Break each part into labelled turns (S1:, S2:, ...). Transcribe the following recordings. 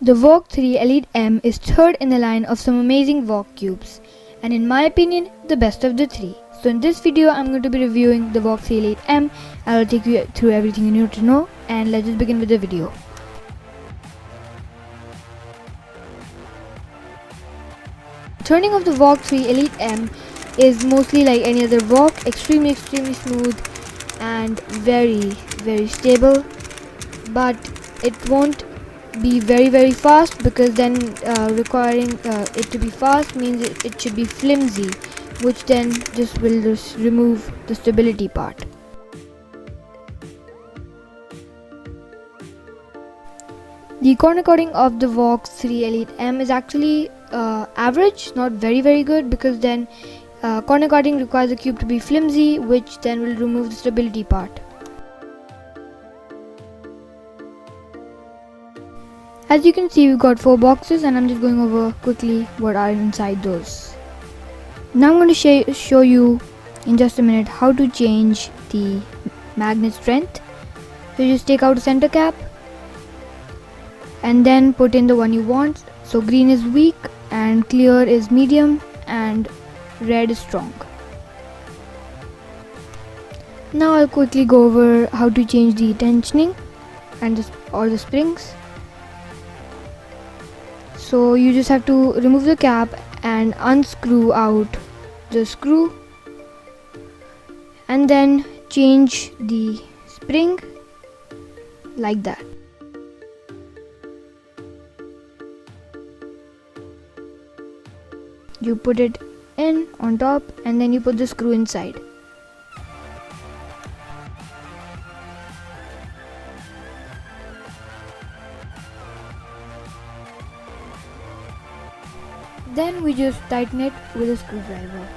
S1: The Valk 3 Elite M is third in the line of some amazing Valk cubes, and in my opinion, the best of the three. So in this video, I'm going to be reviewing the Valk 3 Elite M. I will take you through everything you need to know, and let's just begin with the video. Turning of the Valk 3 Elite M is mostly like any other Valk, extremely smooth and very stable, but it won't be very fast, because then requiring it to be fast means it should be flimsy, which then will remove the stability part. The corner cutting of the Valk 3 Elite M is actually average, not very good, because then corner cutting requires the cube to be flimsy, which then will remove the stability part. As you can see, we've got 4 boxes, and I'm just going over quickly what are inside those. Now I'm going to show you in just a minute how to change the magnet strength. So you just take out the center cap and then put in the one you want. So green is weak and clear is medium and red is strong. Now I'll quickly go over how to change the tensioning and all the springs. So you just have to remove the cap and unscrew out the screw, and then change the spring like that. You put it in on top, and then you put the screw inside. Then we just tighten it with a screwdriver.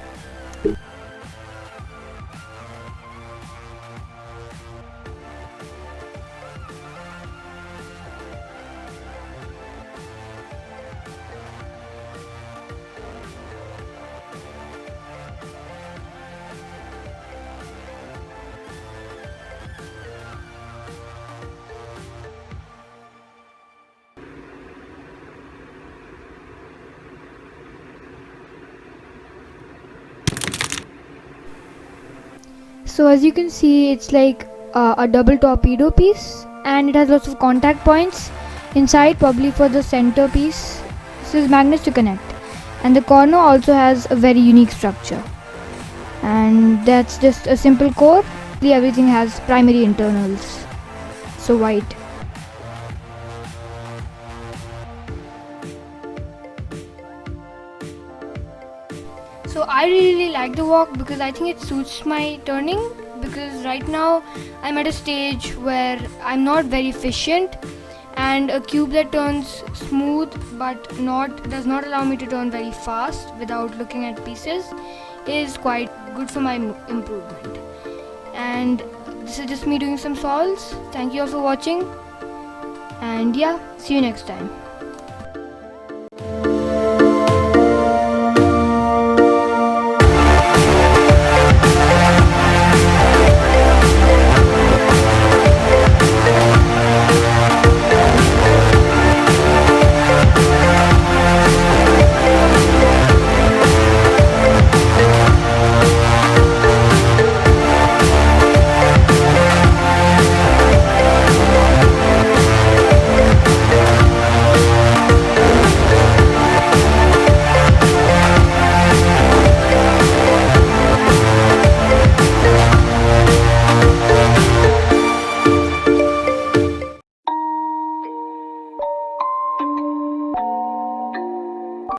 S1: So as you can see, it's like a double torpedo piece, and it has lots of contact points inside, probably for the center piece. This is magnets to connect, and the corner also has a very unique structure, and that's just a simple core. Everything has primary internals, so white. So I really like the Valk because I think it suits my turning, because right now I'm at a stage where I'm not very efficient, and a cube that turns smooth but does not allow me to turn very fast without looking at pieces is quite good for my improvement. And this is just me doing some solves. Thank you all for watching, and yeah, see you next time.